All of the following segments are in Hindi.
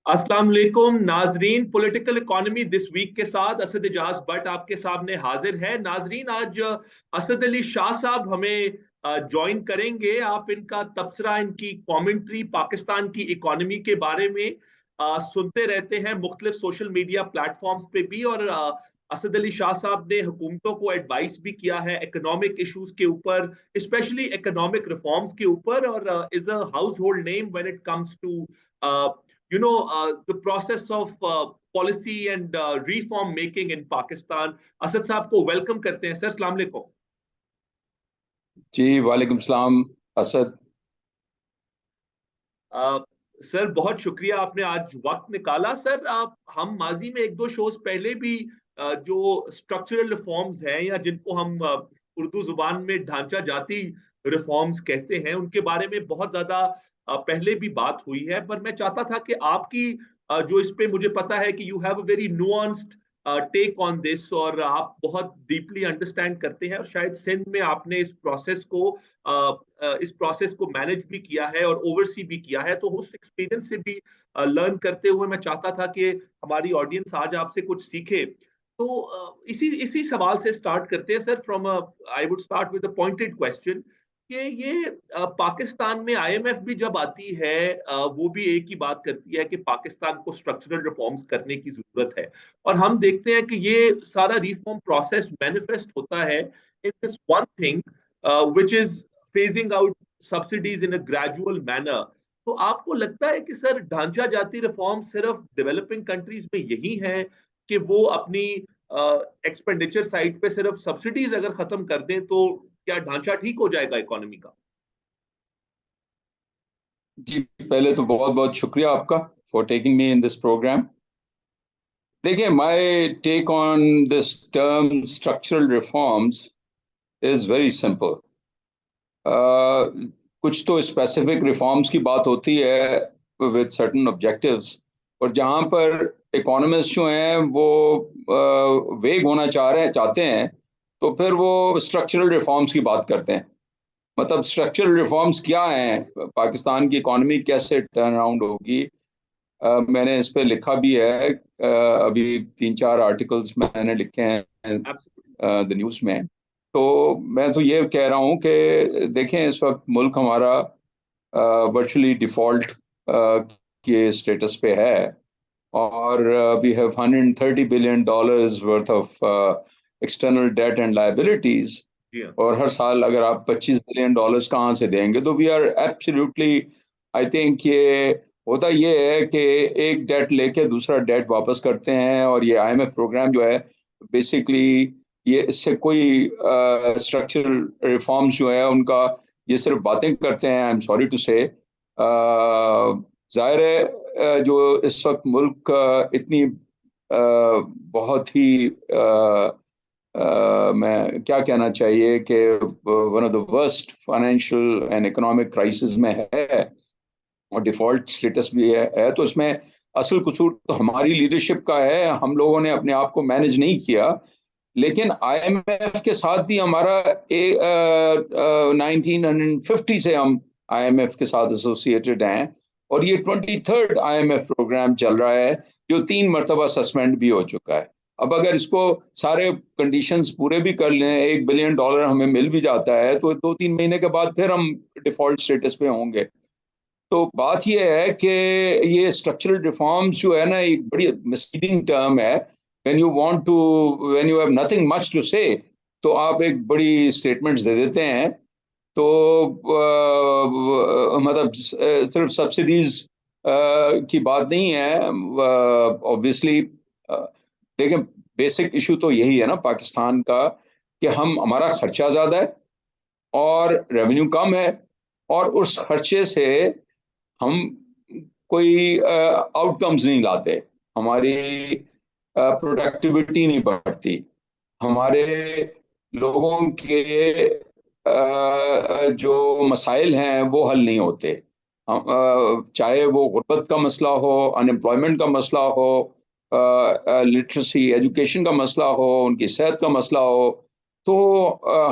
अस्सलाम वालेकुम नाजरीन। पॉलिटिकल इकोनॉमी दिस वीक के साथ असद इजाज बट आपके सामने हाजिर है। नाजरीन, आज असद अली शाह साहब हमें ज्वाइन करेंगे। आप इनका तबसरा, इनकी कमेंट्री पाकिस्तान की इकोनॉमी के बारे में सुनते रहते हैं मुख्तलिफ सोशल मीडिया प्लेटफॉर्म्स पे भी। और असद अली शाह साहब ने हुकूमतों को एडवाइस भी किया है इकोनॉमिक इश्यूज के ऊपर, स्पेशली इकोनॉमिक रिफॉर्म्स के ऊपर, और is a household name when it comes to the process of policy and reform making in Pakistan. Asad साहब को वेलकम करते हैं। सर, अस्सलाम वालेकुम। जी वालेकुम सलाम असद। सर, बहुत शुक्रिया, आपने आज वक्त निकाला। सर, हम माजी में एक दो शोज पहले भी जो स्ट्रक्चरल रिफॉर्म्स हैं, या जिनको हम उर्दू जुबान में ढांचा जाती रिफॉर्म्स कहते हैं, उनके बारे में बहुत ज्यादा पहले भी बात हुई है। पर मैं चाहता था कि आपकी जो इस पे, मुझे पता है कि you have a very nuanced take on this, और आप बहुत डीपली अंडरस्टैंड करते हैं, और शायद सिंध में आपने इस प्रोसेस को मैनेज भी किया है और ओवरसी भी किया है। तो उस एक्सपीरियंस से भी लर्न करते हुए मैं चाहता था कि हमारी ऑडियंस आज आपसे कुछ सीखे। तो इसी इसी सवाल से स्टार्ट करते हैं sir. From I would start with a pointed question कि ये पाकिस्तान में आईएमएफ भी जब आती है, वो भी एक ही बात करती है कि पाकिस्तान को स्ट्रक्चरल रिफॉर्म्स करने की जरूरत है। और हम देखते हैं कि ये सारा रिफॉर्म प्रोसेस मैनिफेस्ट होता है in this one thing which is phasing out subsidies in a gradual manner। तो आपको लगता है कि सर, ढांचा जाती रिफॉर्म सिर्फ डेवलपिंग कंट्रीज में यही है कि वो अपनी एक्सपेंडिचर साइड पे सिर्फ सब्सिडीज अगर खत्म कर दें तो क्या ढांचा ठीक हो जाएगा इकोनॉमी का? जी पहले तो बहुत बहुत शुक्रिया आपका for taking me in this program. देखिए, my take on this term structural reforms is very simple. कुछ तो स्पेसिफिक रिफॉर्म्स की बात होती है विद सर्टेन ऑब्जेक्टिव्स, और जहाँ पर इकोनॉमिस्ट जो हैं वो वेग होना चाहते हैं, तो फिर वो स्ट्रक्चरल रिफॉर्म्स की बात करते हैं। मतलब स्ट्रक्चरल रिफॉर्म्स क्या हैं, पाकिस्तान की इकोनॉमी कैसे टर्न अराउंड होगी। मैंने इस पे लिखा भी है। अभी 3-4 आर्टिकल्स मैंने लिखे हैं द न्यूज़ में। तो मैं तो ये कह रहा हूँ कि देखें, इस वक्त मुल्क हमारा वर्चुअली डिफ़ॉल्ट के स्टेटस पे है, और we have $130 billion worth of external debt and liabilities. और हर साल अगर आप $25 बिलियन कहाँ से देंगे, तो we are absolutely, I think ये होता ये है कि एक डेट लेके दूसरा डेट वापस करते हैं। और ये आईएमएफ प्रोग्राम जो है, बेसिकली ये इससे कोई स्ट्रक्चरल रिफॉर्म्स जो है उनका, ये सिर्फ बातें करते हैं। आई एम सॉरी टू से, जाहिर है जो इस वक्त मुल्क इतनी बहुत ही मैं क्या कहना चाहिए कि one of the worst financial and economic crisis में है, और डिफॉल्ट स्टेटस भी है। तो इसमें असल कसूर तो हमारी लीडरशिप का है। हम लोगों ने अपने आप को मैनेज नहीं किया। लेकिन आईएमएफ के साथ भी हमारा 1950 से हम आईएमएफ के साथ एसोसिएटेड हैं, और ये 23rd आईएमएफ प्रोग्राम चल रहा है, जो 3 मरतबा सस्पेंड भी हो चुका है। अब अगर इसको सारे कंडीशंस पूरे भी कर लें, $1 बिलियन हमें मिल भी जाता है, तो 2-3 महीने के बाद फिर हम डिफॉल्ट स्टेटस पे होंगे। तो बात यह है कि ये स्ट्रक्चरल रिफॉर्म्स जो है ना, एक बड़ी मिसलीडिंग टर्म है। When you have nothing much to say, तो आप एक बड़ी स्टेटमेंट्स दे देते हैं। तो मतलब सिर्फ सब्सिडीज की बात नहीं है। ऑब्वियसली देखें, बेसिक इशू तो यही है ना पाकिस्तान का, कि हमारा खर्चा ज़्यादा है और रेवेन्यू कम है, और उस खर्चे से हम कोई आउटकम्स नहीं लाते। हमारी प्रोडक्टिविटी नहीं बढ़ती। हमारे लोगों के जो मसाइल हैं वो हल नहीं होते। चाहे वो गुर्बत का मसला हो, अनएम्प्लॉयमेंट का मसला हो, लिटरेसी एजुकेशन का मसला हो, उनकी सेहत का मसला हो। तो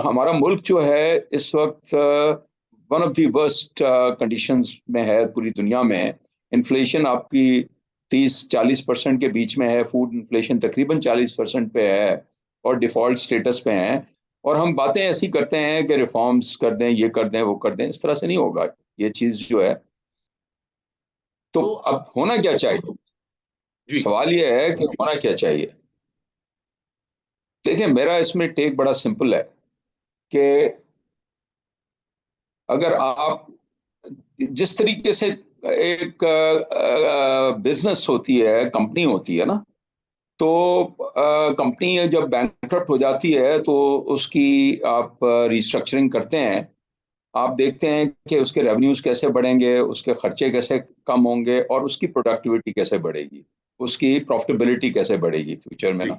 हमारा मुल्क जो है इस वक्त one of the worst conditions में है पूरी दुनिया में। इन्फ्लेशन आपकी 30-40% के बीच में है, फूड इन्फ्लेशन तकरीबन 40% पे है और डिफॉल्ट स्टेटस पे हैं, और हम बातें ऐसी करते हैं कि रिफॉर्म्स कर दें, ये कर दें, वो कर दें। इस तरह से नहीं होगा ये चीज जो है। तो तो अब होना क्या चाहिए, जी सवाल ये है कि होना क्या चाहिए। देखिए, मेरा इसमें टेक बड़ा सिंपल है कि अगर आप जिस तरीके से एक बिजनेस होती है, कंपनी होती है ना, तो कंपनी जब बैंकक्रप्ट हो जाती है तो उसकी आप रिस्ट्रक्चरिंग करते हैं। आप देखते हैं कि उसके रेवेन्यूज कैसे बढ़ेंगे, उसके खर्चे कैसे कम होंगे और उसकी प्रोडक्टिविटी कैसे बढ़ेगी, उसकी प्रॉफिटेबिलिटी कैसे बढ़ेगी फ्यूचर में जी ना।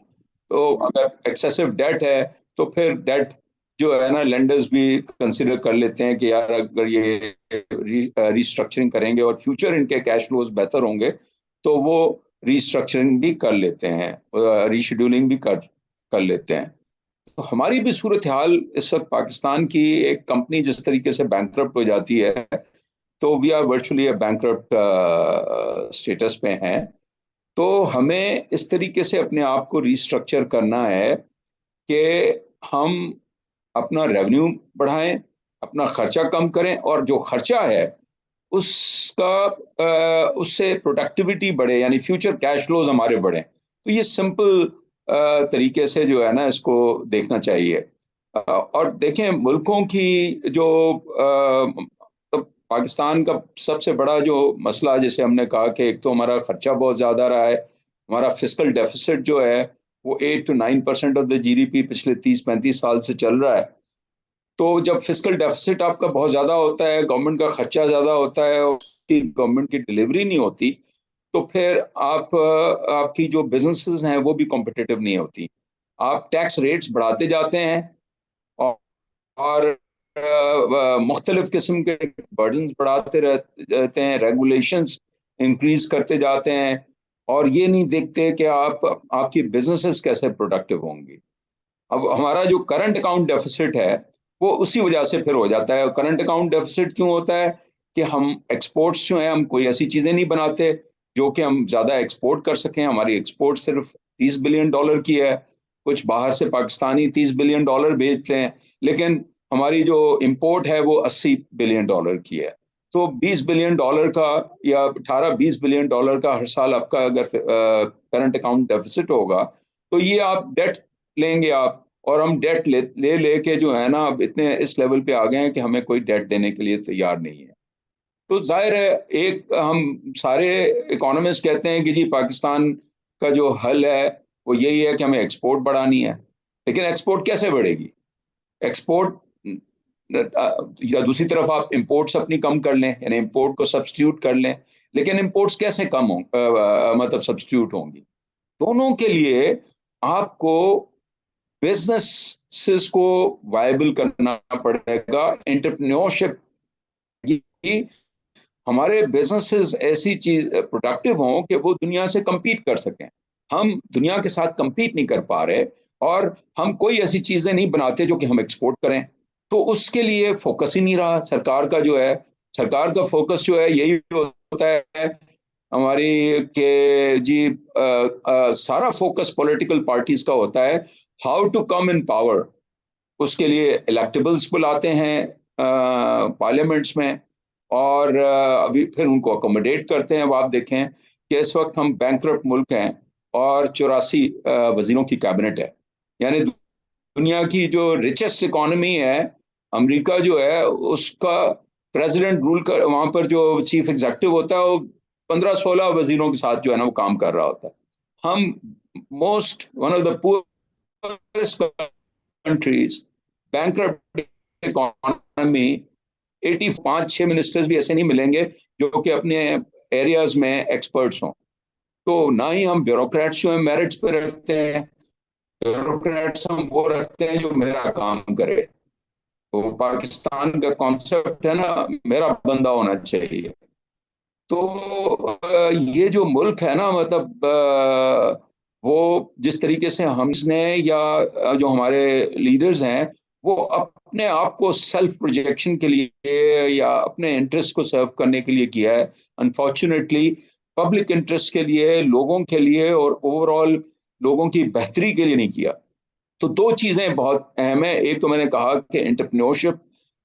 तो अगर एक्सेसिव डेट है तो फिर डेट जो है ना, लेंडर्स भी कंसिडर कर लेते हैं कि यार अगर ये रिस्ट्रक्चरिंग करेंगे और फ्यूचर इनके कैश फ्लोज बेहतर होंगे तो वो रिस्ट्रक्चरिंग भी कर लेते हैं, रीशेड्यूलिंग भी कर लेते हैं। तो हमारी भी सूरत हाल इस वक्त पाकिस्तान की, एक कंपनी जिस तरीके से बैंकक्रप्ट हो जाती है तो we are virtually bankrupt status पे हैं। तो हमें इस तरीके से अपने आप को रिस्ट्रक्चर करना है कि हम अपना रेवेन्यू बढ़ाएं, अपना खर्चा कम करें, और जो खर्चा है उसका उससे प्रोडक्टिविटी बढ़े, यानी फ्यूचर कैश फ्लोज हमारे बढ़े। तो ये सिंपल तरीके से जो है ना इसको देखना चाहिए। और देखें मुल्कों की जो तो पाकिस्तान का सबसे बड़ा जो मसला, जैसे हमने कहा कि एक तो हमारा खर्चा बहुत ज्यादा रहा है, हमारा फिस्कल डेफिसिट जो है वो 8 to 9% ऑफ द जीडीपी पिछले 30-35 साल से चल रहा है। तो जब फिस्कल डेफिसिट आपका बहुत ज्यादा होता है, गवर्नमेंट का खर्चा ज्यादा होता है और उसकी गवर्नमेंट की डिलीवरी नहीं होती, तो फिर आपकी जो बिजनेसेस हैं वो भी कॉम्पिटिटिव नहीं होती। आप टैक्स रेट्स बढ़ाते जाते हैं और, मुख्तलिफ किस्म के बर्डन बढ़ाते रहते हैं, रेगुलेशंस इंक्रीज करते जाते हैं, और ये नहीं देखते कि आपकी बिजनेसेस कैसे प्रोडक्टिव होंगी। अब हमारा जो करंट अकाउंट डेफिसिट है वो उसी वजह से फिर हो जाता है। करंट अकाउंट डेफिसिट क्यों होता है कि हम एक्सपोर्ट्स जो है, हम कोई ऐसी चीजें नहीं बनाते जो कि हम ज्यादा एक्सपोर्ट कर सकें। हमारी एक्सपोर्ट सिर्फ $30 बिलियन की है। कुछ बाहर से पाकिस्तानी $30 बिलियन बेचते हैं, लेकिन हमारी जो इंपोर्ट है वो $80 बिलियन की है। तो $20 बिलियन का या 18-20 बिलियन का हर साल आपका अगर करंट अकाउंट डेफिसिट होगा, तो ये आप डेट लेंगे आप, और हम डेट ले लेके जो है ना अब इतने इस लेवल पे आ गए हैं कि हमें कोई डेट देने के लिए तैयार नहीं है। तो जाहिर है, एक हम सारे इकोनॉमिस्ट कहते हैं कि जी पाकिस्तान का जो हल है वो यही है कि हमें एक्सपोर्ट बढ़ानी है। लेकिन एक्सपोर्ट कैसे बढ़ेगी? एक्सपोर्ट या दूसरी तरफ आप इंपोर्ट्स अपनी कम कर लें, यानी इंपोर्ट को सब्स्टिट्यूट कर लें, लेकिन इंपोर्ट्स कैसे कम हो मतलब सब्स्टिट्यूट होंगी? दोनों के लिए आपको बिजनेसेस को वायबल करना पड़ेगा, एंटरप्रेन्योरशिप की। हमारे बिजनेसेस ऐसी चीज प्रोडक्टिव हों कि वो दुनिया से compete कर सकें। हम दुनिया के साथ compete नहीं कर पा रहे, और हम कोई ऐसी चीजें नहीं बनाते जो कि हम एक्सपोर्ट करें। तो उसके लिए फोकस ही नहीं रहा सरकार का जो है। सरकार का फोकस जो है यही होता है हमारी के जी सारा फोकस पॉलिटिकल पार्टीज का होता है how to come in power. उसके लिए इलेक्टेबल्स बुलाते हैं पार्लियामेंट्स में, और अभी फिर उनको अकोमोडेट करते हैं। अब आप देखें कि इस वक्त हम बैंकक्रप्ट मुल्क हैं और 84 वजीरों की कैबिनेट है। यानी दुनिया की जो रिचेस्ट इकोनॉमी है, अमेरिका जो है, उसका प्रेसिडेंट रूल कर, वहां पर जो चीफ एग्जीक्यूटिव होता है वो 15-16 वजीरों के साथ जो है ना वो काम कर रहा होता है। हम most one of the poorest countries, bankrupt economy, 85-6 ministers भी ऐसे नहीं मिलेंगे जो कि अपने एरियाज में एक्सपर्ट्स हों। तो ना ही हम ब्यूरोक्रेट्स जो है मेरिट्स पे रखते हैं, ब्यूरोक्रेट्स हम वो रखते हैं जो मेरा काम करे। तो पाकिस्तान का कॉन्सेप्ट है ना, मेरा बंदा होना चाहिए। तो ये जो मुल्क है ना, मतलब वो जिस तरीके से हमने या जो हमारे लीडर्स हैं वो अपने आप को सेल्फ प्रोजेक्शन के लिए या अपने इंटरेस्ट को सर्व करने के लिए किया है। अनफॉर्चुनेटली पब्लिक इंटरेस्ट के लिए, लोगों के लिए और ओवरऑल लोगों की बेहतरी के लिए नहीं किया। तो दो चीजें बहुत अहम है। एक तो मैंने कहा कि एंटरप्रेन्योरशिप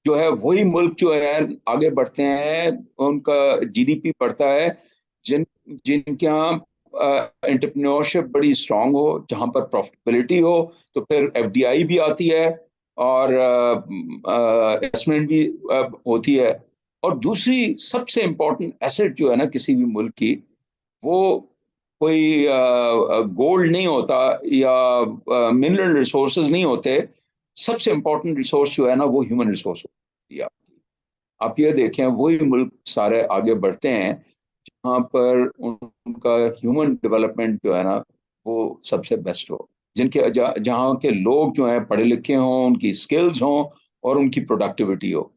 जो है, वही मुल्क जो है आगे बढ़ते हैं, उनका जीडीपी बढ़ता है जिन जिनके यहाँ एंटरप्रेन्योरशिप बड़ी स्ट्रांग हो, जहां पर प्रॉफिटेबिलिटी हो, तो फिर एफडीआई भी आती है और इन्वेस्टमेंट भी होती है। और दूसरी सबसे इम्पोर्टेंट एसेट जो है ना किसी भी मुल्क की, वो कोई गोल्ड नहीं होता या मिनरल रिसोर्सेज नहीं होते। सबसे इंपॉर्टेंट रिसोर्स जो है ना, वो ह्यूमन रिसोर्स होती है आपकी। आप ये देखें, वही मुल्क सारे आगे बढ़ते हैं जहाँ पर उनका ह्यूमन डेवलपमेंट जो है ना, वो सबसे बेस्ट हो, जहाँ के लोग जो हैं पढ़े लिखे हों, उनकी स्किल्स हों और उनकी प्रोडक्टिविटी हो।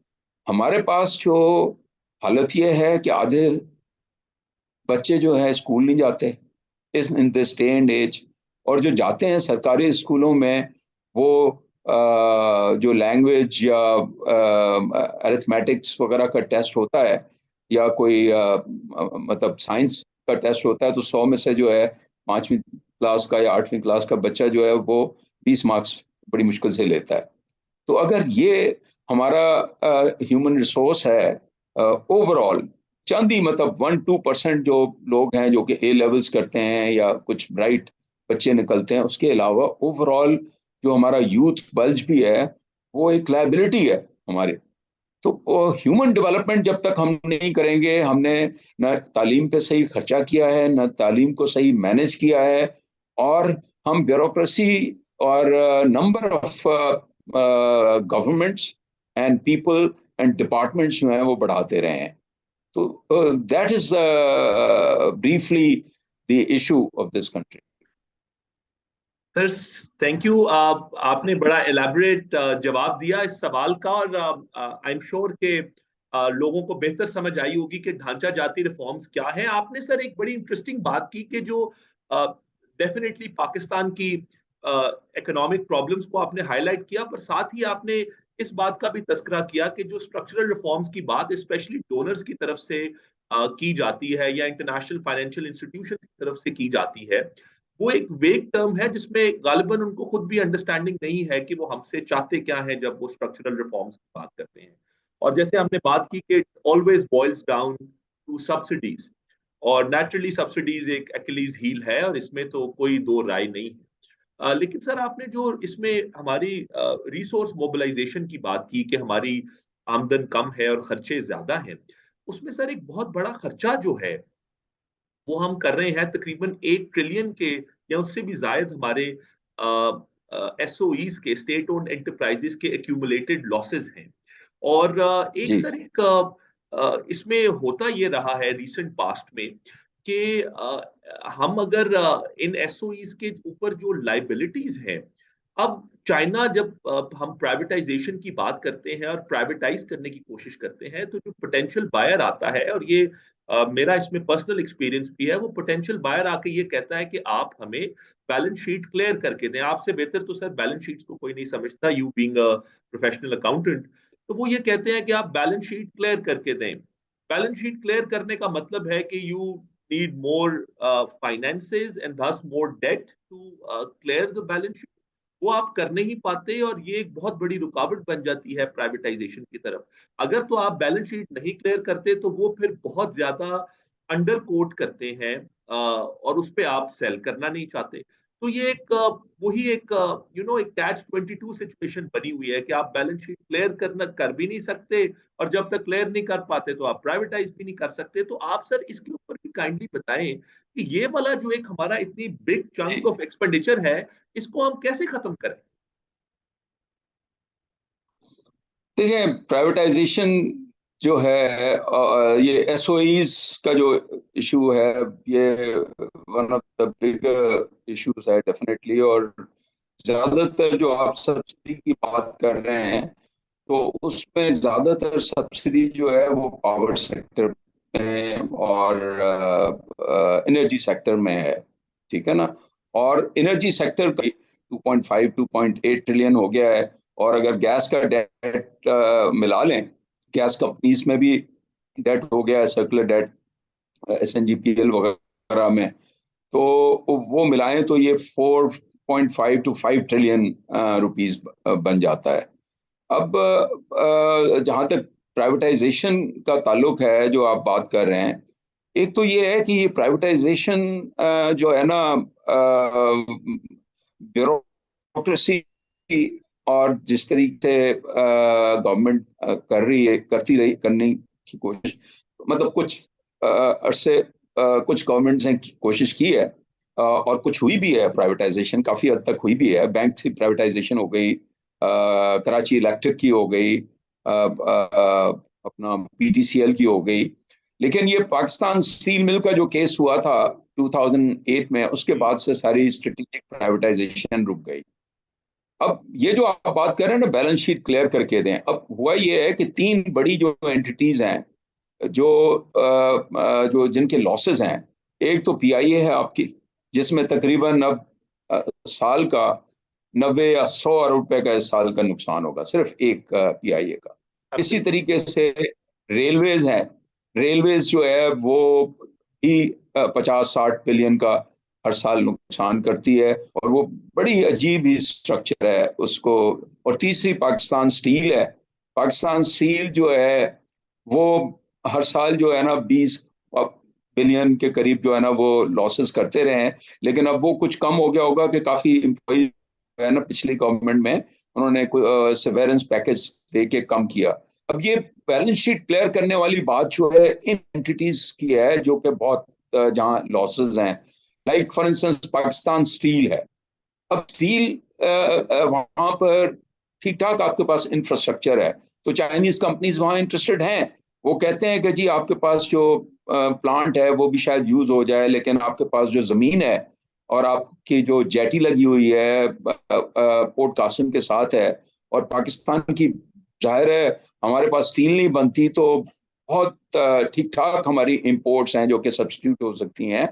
हमारे पास जो हालत ये है कि आधे बच्चे जो है स्कूल नहीं जाते इस in this day and age, और जो जाते हैं सरकारी स्कूलों में, वो जो लैंग्वेज या अरिथमेटिक्स वगैरह का टेस्ट होता है या कोई मतलब साइंस का टेस्ट होता है, तो 100 में से जो है 5वीं क्लास का या 8वीं क्लास का बच्चा जो है वो 20 मार्क्स बड़ी मुश्किल से लेता है। तो अगर ये हमारा ह्यूमन रिसोर्स है ओवरऑल, चंद ही मतलब 1-2% जो लोग हैं जो कि ए लेवल्स करते हैं या कुछ ब्राइट बच्चे निकलते हैं, उसके अलावा ओवरऑल जो हमारा यूथ बल्ज भी है, वो एक लायबिलिटी है हमारे। तो ह्यूमन डेवलपमेंट जब तक हम नहीं करेंगे, हमने न तालीम पे सही खर्चा किया है, न तालीम को सही मैनेज किया है, और हम ब्यूरोक्रेसी और number of governments and people and departments जो हैं वो बढ़ाते रहे हैं। तो that is briefly the issue of this country. Sir thank you. आपने बड़ा एलैबोरेट जवाब दिया इस सवाल का, और आई एम श्योर के लोगों को बेहतर समझ आई होगी कि ढांचा जाति रिफॉर्म्स क्या है। आपने सर एक बड़ी इंटरेस्टिंग बात की कि जो डेफिनेटली पाकिस्तान की इकोनॉमिक प्रॉब्लम्स को आपने हाईलाइट किया, पर साथ ही आपने इस बात का भी तस्करा किया कि जो स्ट्रक्चरल रिफॉर्म्स की बात स्पेशली डोनर्स की तरफ से की जाती है या इंटरनेशनल फाइनेंशियल इंस्टीट्यूशन की तरफ से की जाती है, वो एक वेग टर्म है जिसमें गालिबन उनको खुद भी अंडरस्टैंडिंग नहीं है कि वो हमसे चाहते क्या है जब वो स्ट्रक्चरल रिफॉर्म्स की बात करते हैं। और जैसे हमने बात की कि always boils down to subsidies, और नेचुरली सब्सिडीज एक एक्यूलीज हील है और इसमें तो कोई दो राय नहीं है। लेकिन सर आपने जो इसमें हमारी रिसोर्स मोबिलाइजेशन की बात की कि हमारी आमदन कम है और खर्चे ज्यादा हैं, उसमें सर एक बहुत बड़ा खर्चा जो है वो हम कर रहे हैं तकरीबन 1 ट्रिलियन के या उससे भी ज्यादा हमारे एसओईज के, स्टेट ओन्ड एंटरप्राइजेस के एक्यूमुलेटेड लॉसेस हैं। और एक जी सर एक इसमें होता ये रहा है रिसेंट पास्ट में कि हम अगर इन एसओईज के ऊपर जो लाइबिलिटीज हैं, अब चाइना जब हम प्राइवेटाइजेशन की बात करते हैं और प्राइवेटाइज करने की कोशिश करते हैं, तो जो पोटेंशियल बायर आता है, और ये मेरा इसमें पर्सनल एक्सपीरियंस भी है, वो पोटेंशियल बायर आके ये कहता है कि आप हमें बैलेंस शीट क्लियर करके दें। आपसे बेहतर तो सर बैलेंस शीट्स को कोई नहीं समझता, you being a professional accountant. तो वो ये कहते हैं कि आप बैलेंस शीट क्लियर करके दें। बैलेंस शीट क्लियर करने का मतलब है कि you need more finances and thus more debt to clear the balance sheet. वो आप कर नहीं पाते और ये एक बहुत बड़ी रुकावट बन जाती है प्राइवेटाइजेशन की तरफ। अगर तो आप बैलेंस शीट नहीं क्लियर करते तो वो फिर बहुत ज्यादा अंडर कोट करते हैं और उस पर आप सेल करना नहीं चाहते। तो ये एक वही एक एक कैच 22 सिचुएशन बनी हुई है कि आप बैलेंस शीट क्लियर करना कर भी नहीं सकते, और जब तक क्लियर नहीं कर पाते तो आप प्राइवेटाइज भी नहीं कर सकते। तो आप सर इसके ऊपर भी काइंडली बताएं कि ये वाला जो एक हमारा इतनी बिग चंक ऑफ एक्सपेंडिचर है, इसको हम कैसे खत्म करें। देखिए, प्राइवेटाइजेशन जो है, ये एसओईज का जो इशू है, ये one of the big issues है डेफिनेटली। और ज्यादातर जो आप सब्सिडी की बात कर रहे हैं, तो उसमें ज्यादातर सब्सिडी जो है वो पावर सेक्टर में और एनर्जी सेक्टर में है, ठीक है ना। और एनर्जी सेक्टर का 2.5-2.8 ट्रिलियन हो गया है। और अगर गैस का डेट मिला लें, गैस कंपनीज में भी डेट हो गया है, सर्कुलर डेट, SNGPL वगैरह में, तो वो मिलाएं तो ये 4.5 to 5 ट्रिलियन रुपीस बन जाता है। अब जहां तक प्राइवेटाइजेशन का ताल्लुक है जो आप बात कर रहे हैं, एक तो ये है कि ये प्राइवेटाइजेशन जो है ना, ब्यूरोक्रेसी और जिस तरीके से गवर्नमेंट कर रही है, करने की कोशिश, मतलब कुछ अरसे कुछ गवर्नमेंट्स ने कोशिश की है, और कुछ हुई भी है, प्राइवेटाइजेशन काफी हद तक हुई भी है। बैंक की प्राइवेटाइजेशन हो गई, कराची इलेक्ट्रिक की हो गई, अपना PTCL की हो गई। लेकिन ये पाकिस्तान स्टील मिल का जो केस हुआ था 2008 में, उसके बाद से सारी स्ट्रेटेजिक प्राइवेटाइजेशन रुक गई। अब ये जो आप बात कर रहे हैं ना, बैलेंस शीट क्लियर करके दें, अब हुआ ये है कि तीन बड़ी जो एंटिटीज हैं जो जो जिनके लॉसेस हैं, एक तो PIA है आपकी, जिसमें तकरीबन अब साल का 90 या 100 अरब रुपए का इस साल का नुकसान होगा, सिर्फ एक PIA का। इसी तरीके से रेलवेज है, रेलवेज जो है वो भी 50-60 बिलियन का हर साल नुकसान करती है, और वो बड़ी अजीब ही स्ट्रक्चर है उसको। और तीसरी पाकिस्तान स्टील है। पाकिस्तान स्टील जो है वो हर साल जो है ना 20 बिलियन के करीब जो है ना वो लॉसेस करते रहे हैं। लेकिन अब वो कुछ कम हो गया होगा कि काफी एम्प्लॉय है ना, पिछली गवर्नमेंट में उन्होंने कोई सेवेरेंस पैकेज दे के कम किया। अब ये बैलेंस शीट क्लियर करने वाली बात जो है इन एंटिटीज की है जो कि बहुत जहां लॉसेस हैं, like for instance Pakistan steel है। अब स्टील वहां पर ठीक ठाक आपके पास इंफ्रास्ट्रक्चर है, तो चाइनीज कंपनीज वहां इंटरेस्टेड हैं। वो कहते हैं कि जी आपके पास जो प्लांट है वो भी शायद यूज हो जाए, लेकिन आपके पास जो जमीन है और आपकी जो जेटी लगी हुई है पोर्ट कासिम के साथ है, और पाकिस्तान की, जाहिर है हमारे पास स्टील नहीं बनती तो बहुत ठीक ठाक हमारी इंपोर्ट्स हैं जो कि सब्स्टिट्यूट हो सकती हैं।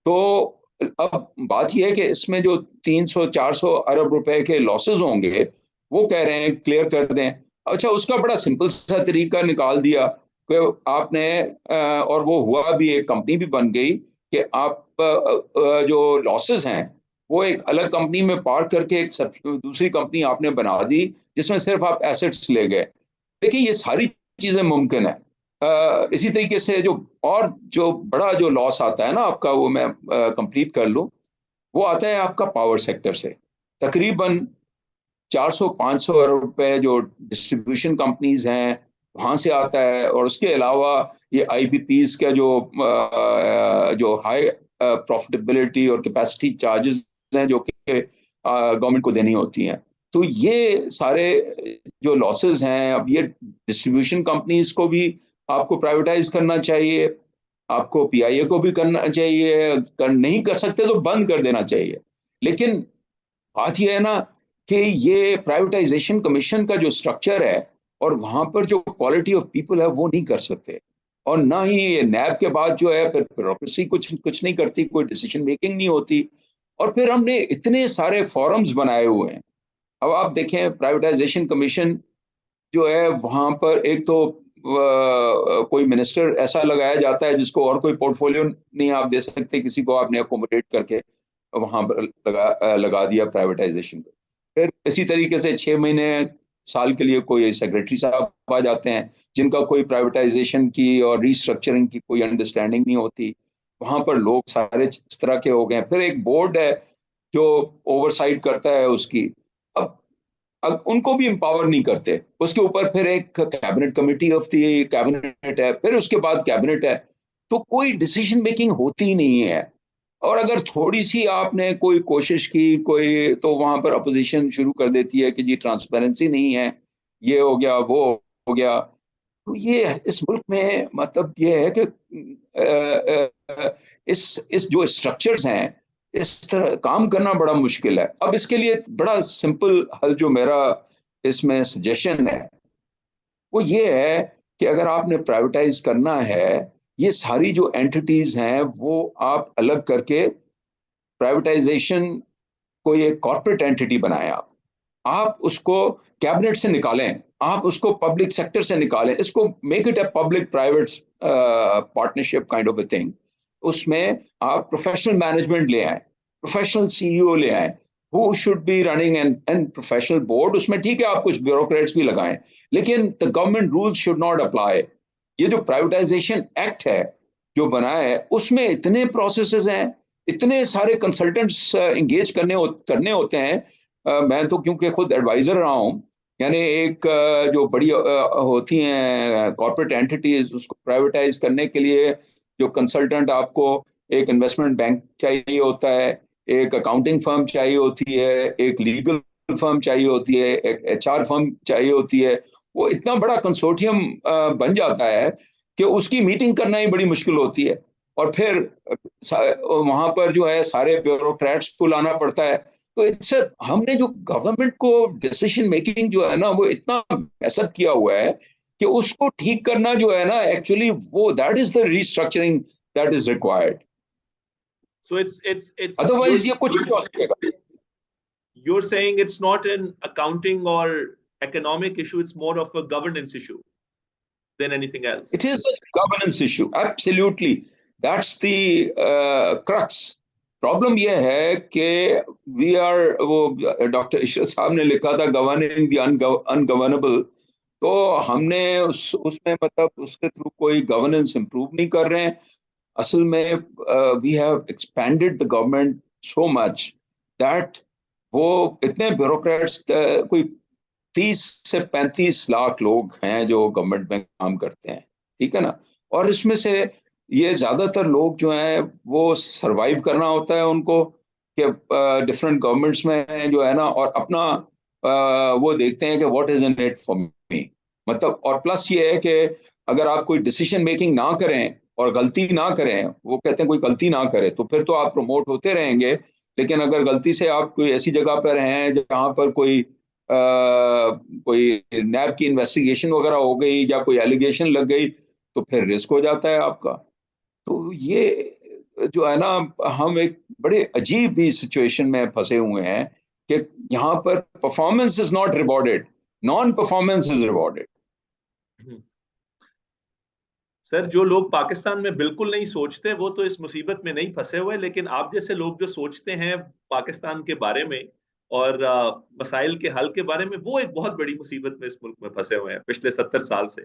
तो अब बात यह है कि इसमें जो 300-400 अरब रुपए के लॉसेस होंगे, वो कह रहे हैं क्लियर कर दें। अच्छा, उसका बड़ा सिंपल सा तरीका निकाल दिया कि आपने और वो हुआ भी, एक कंपनी भी बन गई कि आप जो लॉसेस हैं वो एक अलग कंपनी में पार्क करके एक दूसरी कंपनी आपने बना दी जिसमें सिर्फ आप एसेट्स ले गए। देखिए ये सारी चीजें मुमकिन है। इसी तरीके से जो बड़ा जो लॉस आता है ना आपका, वो मैं कंप्लीट कर लूं, वो आता है आपका पावर सेक्टर से। तकरीबन 400-500 अरब रुपए जो डिस्ट्रीब्यूशन कंपनीज हैं वहां से आता है, और उसके अलावा ये IPPs का जो हाई प्रॉफिटेबिलिटी और कैपेसिटी चार्जेस हैं जो कि गवर्नमेंट को देनी होती हैं। तो ये सारे जो लॉसेस हैं, अब ये डिस्ट्रीब्यूशन कंपनीज को भी आपको प्राइवेटाइज करना चाहिए, आपको PIA को भी करना चाहिए, नहीं कर सकते तो बंद कर देना चाहिए। लेकिन बात यह है ना कि ये प्राइवेटाइजेशन कमीशन का जो स्ट्रक्चर है और वहां पर जो क्वालिटी ऑफ पीपल है वो नहीं कर सकते, और ना ही ये नैब के बाद जो है फिर ब्यूरोक्रेसी कुछ कुछ नहीं करती, कोई डिसीजन मेकिंग नहीं होती। और फिर हमने इतने सारे फॉरम्स बनाए हुए हैं। अब आप देखें प्राइवेटाइजेशन कमीशन जो है वहां पर एक तो कोई मिनिस्टर ऐसा लगाया जाता है जिसको और कोई पोर्टफोलियो नहीं आप दे सकते, किसी को आपने अकोमोडेट करके वहां पर लगा दिया प्राइवेटाइजेशन को। फिर इसी तरीके से 6 महीने साल के लिए कोई सेक्रेटरी साहब आ जाते हैं जिनका कोई प्राइवेटाइजेशन की और रिस्ट्रक्चरिंग की कोई अंडरस्टैंडिंग नहीं होती। वहां पर लोग सारे इस तरह के हो गए। फिर एक बोर्ड है जो ओवरसाइट करता है उसकी। अब उनको भी एम्पावर नहीं करते। उसके ऊपर फिर एक cabinet committee of the cabinet है, फिर उसके बाद कैबिनेट है। तो कोई डिसीजन मेकिंग होती नहीं है। और अगर थोड़ी सी आपने कोई कोशिश की कोई, तो वहां पर अपोजिशन शुरू कर देती है कि जी ट्रांसपेरेंसी नहीं है, ये हो गया वो हो गया। तो ये इस मुल्क में मतलब ये है कि इस जो स्ट्रक्चर्स हैं, इस तरह काम करना बड़ा मुश्किल है। अब इसके लिए बड़ा सिंपल हल जो मेरा इसमें सजेशन है वो ये है कि अगर आपने प्राइवेटाइज करना है, ये सारी जो एंटिटीज हैं वो आप अलग करके प्राइवेटाइजेशन को एक कॉर्पोरेट एंटिटी बनाएं। आप उसको कैबिनेट से निकालें, आप उसको पब्लिक सेक्टर से निकालें, इसको make it a public private partnership kind of a thing. उसमें आप प्रोफेशनल मैनेजमेंट ले आए, प्रोफेशनल सीईओ ले आए, who should be running and professional board. उसमें ठीक है आप कुछ ब्यूरोक्रेट्स भी लगाएं, लेकिन the government rules should not apply. ये जो प्राइवेटाइजेशन एक्ट है जो बना है, उसमें इतने प्रोसेसेस हैं, इतने सारे कंसल्टेंट्स इंगेज करने होते हैं। मैं तो क्योंकि खुद एडवाइजर रहा हूँ, यानी एक जो बड़ी होती हैं कॉर्पोरेट एंटिटीज, उसको प्राइवेटाइज करने के लिए जो कंसल्टेंट, आपको एक इन्वेस्टमेंट बैंक चाहिए होता है, एक अकाउंटिंग फर्म चाहिए होती है, एक लीगल फर्म चाहिए होती है, एक एचआर फर्म चाहिए होती है। वो इतना बड़ा कंसोर्टियम बन जाता है कि उसकी मीटिंग करना ही बड़ी मुश्किल होती है। और फिर वहां पर जो है सारे ब्यूरोक्रेट्स को लाना पड़ता है। तो इट्स हमने जो गवर्नमेंट को डिसीजन मेकिंग जो है ना, वो इतना मैसअप किया हुआ है कि उसको ठीक करना जो है ना, एक्चुअली वो that is the restructuring that is required. So it's otherwise ये कुछ नहीं हो सकेगा। you're saying it's not an accounting or economic issue, it's more of a governance issue than anything else. It is a governance issue, absolutely. That's the crux. Problem यह है कि वी आर, वो डॉक्टर इशरत साहब ने लिखा था गवर्निंग द अनगवर्नेबल, तो हमने उसमें मतलब उसके थ्रू कोई गवर्नेंस इंप्रूव नहीं कर रहे हैं। असल में we have expanded the government so much that वो इतने ब्यूरोक्रेट्स, कोई 30 से 35 लाख लोग हैं जो गवर्नमेंट में काम करते हैं, ठीक है ना। और इसमें से ये ज्यादातर लोग जो हैं वो सरवाइव करना होता है उनको, कि डिफरेंट गवर्नमेंट्स में जो है ना, और अपना वो देखते हैं कि what is in it for me, मतलब। और प्लस ये है कि अगर आप कोई डिसीजन मेकिंग ना करें और गलती ना करें, वो कहते हैं कोई गलती ना करे, तो फिर तो आप प्रमोट होते रहेंगे। लेकिन अगर गलती से आप कोई ऐसी जगह पर हैं जहाँ पर कोई नैब की इन्वेस्टिगेशन वगैरह हो गई या कोई एलिगेशन लग गई, तो फिर रिस्क हो जाता है आपका। तो ये जो है ना, हम एक बड़े अजीब ही सिचुएशन में फंसे हुए हैं कि यहाँ पर performance is not rewarded, non performance is rewarded. Sir, जो लोग पाकिस्तान में बिल्कुल नहीं सोचते वो तो इस मुसीबत में नहीं फंसे हुए, लेकिन आप जैसे लोग जो सोचते हैं पाकिस्तान के बारे में और मसाइल के हल के बारे में, वो एक बहुत बड़ी मुसीबत में इस मुल्क में फंसे हुए हैं पिछले 70 साल से।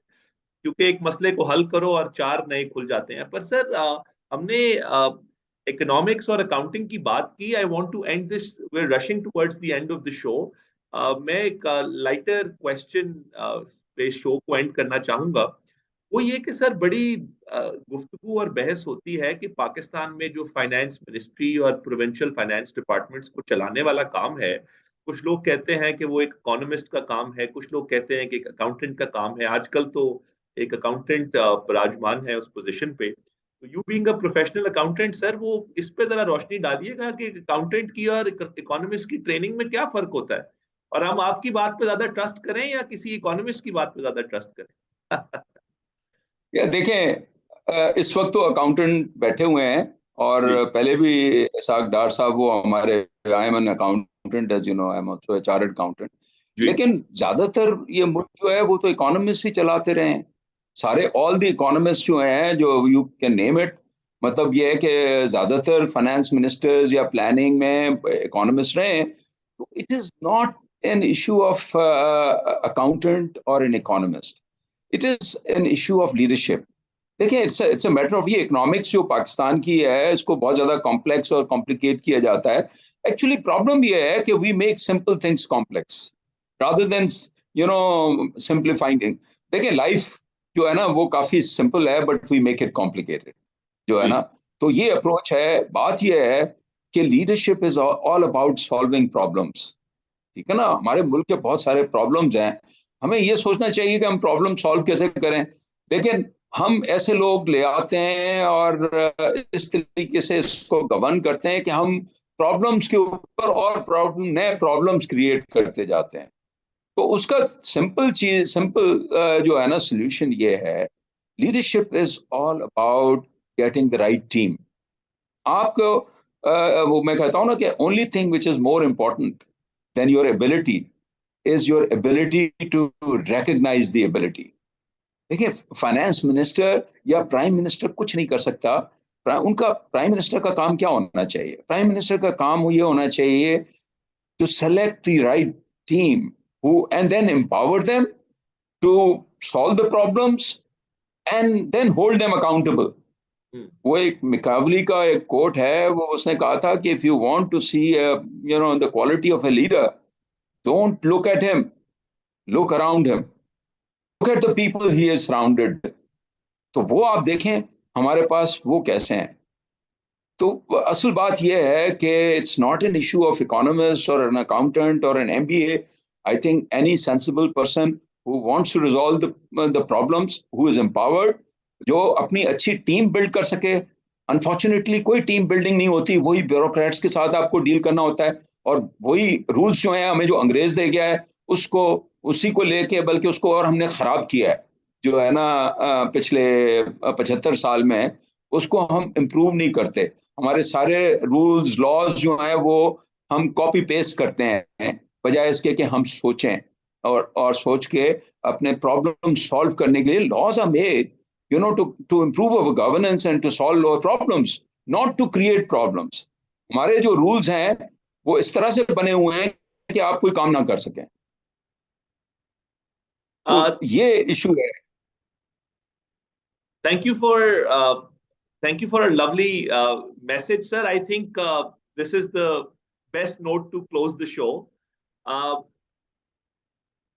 क्योंकि एक मसले को हल करो और 4 नए खुल जाते हैं। पर सर, हमने इकोनॉमिक्स और अकाउंटिंग की बात की। I want to end this, we are rushing towards the end of the show. मैं एक लाइटर क्वेश्चन पे शो को एंड करना चाहूंगा। वो ये कि सर, बड़ी गुफ्तगू और बहस होती है कि पाकिस्तान में जो फाइनेंस मिनिस्ट्री और प्रोविंशियल फाइनेंस डिपार्टमेंट्स को चलाने वाला काम है, कुछ लोग कहते हैं कि वो एक इकोनॉमिस्ट का काम है, कुछ लोग कहते हैं कि एक अकाउंटेंट का काम है। आजकल तो एक अकाउंटेंट विराजमान है उस पोजीशन पे। तो you being a professional accountant sir, वो इस पे जरा रोशनी डालिएगा कि अकाउंटेंट की और इकोनॉमिस्ट की ट्रेनिंग में क्या फर्क होता है, और हम आपकी बात पे ज्यादा ट्रस्ट करें या किसी इकोनॉमिस्ट की बात पे ज्यादा ट्रस्ट करें? या देखें, इस वक्त तो अकाउंटेंट बैठे हुए हैं, और जी पहले भी इसाक डार साहब वो हमारे, I am an accountant, as you know, I am also a chartered accountant. जी। लेकिन ज्यादातर ये मुल्क जो है वो तो इकोनॉमिस्ट ही चलाते रहे हैं सारे। ऑल द इकोनॉमिस्ट जो हैं, जो यू कैन नेम इट, मतलब ये है कि ज्यादातर फाइनेंस मिनिस्टर्स या प्लानिंग में इकोनॉमिस्ट रहे हैं। तो it is not an issue of accountant और an economist, it is an issue of leadership. देखिए, इट्स अ मैटर ऑफ, ये इकोनॉमिक्स जो पाकिस्तान की है, इसको बहुत ज्यादा कॉम्प्लेक्स और कॉम्प्लिकेट किया जाता है। एक्चुअली प्रॉब्लम ये है कि we make simple things complex rather than simplifying thing. देखिए, लाइफ जो है ना वो काफी सिंपल है, but we make it complicated, जो है जी ना। तो ये अप्रोच है। बात ये है कि leadership is all about solving problems, ठीक है ना। हमारे मुल्क के बहुत सारे प्रॉब्लम्स हैं, हमें ये सोचना चाहिए कि हम प्रॉब्लम सॉल्व कैसे करें। लेकिन हम ऐसे लोग ले आते हैं और इस तरीके से इसको गवर्न करते हैं कि हम प्रॉब्लम्स के ऊपर और प्रॉब्लम, नए प्रॉब्लम्स क्रिएट करते जाते हैं। तो उसका सिंपल जो है ना सोल्यूशन ये है, leadership is all about getting the right team. आपको वो मैं कहता हूं ना कि only thing which is more important then your ability is your ability to recognize the ability. देखिए, फाइनेंस मिनिस्टर या प्राइम मिनिस्टर कुछ नहीं कर सकता। उनका प्राइम मिनिस्टर का काम क्या होना चाहिए? प्राइम मिनिस्टर का काम ये होना चाहिए to select the right team who and then empower them to solve the problems and then hold them accountable. वो एक मिकावली का एक कोट है, वो उसने कहा था कि if you want to see the quality of a leader, don't look at him, look around him, look at the people he is surrounded with. तो वो आप देखें हमारे पास वो कैसे हैं। तो असल बात यह है कि it's not an issue of economist or an accountant or an MBA. I think any sensible person who wants to resolve the problems, who is empowered, जो अपनी अच्छी टीम बिल्ड कर सके। अनफॉर्चुनेटली कोई टीम बिल्डिंग नहीं होती, वही ब्यूरोक्रेट्स के साथ आपको डील करना होता है, और वही रूल्स जो हैं हमें जो अंग्रेज दे गया है उसको उसी को लेके, बल्कि उसको और हमने खराब किया है जो है ना पिछले 75 साल में, उसको हम इम्प्रूव नहीं करते। हमारे सारे रूल्स लॉज जो हैं वो हम कॉपी पेस्ट करते हैं, बजाय इसके कि हम सोचें और सोच के अपने प्रॉब्लम सॉल्व करने के लिए। Laws are made to improve our governance and to solve our problems, not to create problems. हमारे जो रूल्स हैं वो इस तरह से बने हुए हैं कि आप कोई काम ना कर सकें। तो ये इशू है। Thank you for a lovely message, sir. I think this is the best note to close the show.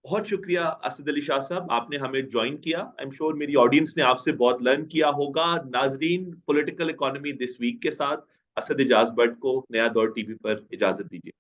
बहुत शुक्रिया असद अली शाह साहब, आपने हमें ज्वाइन किया। आई एम श्योर मेरी ऑडियंस ने आपसे बहुत लर्न किया होगा। नाजरीन, पॉलिटिकल इकोनॉमी दिस वीक के साथ असद इजाज बट को नया दौर टीवी पर इजाजत दीजिए।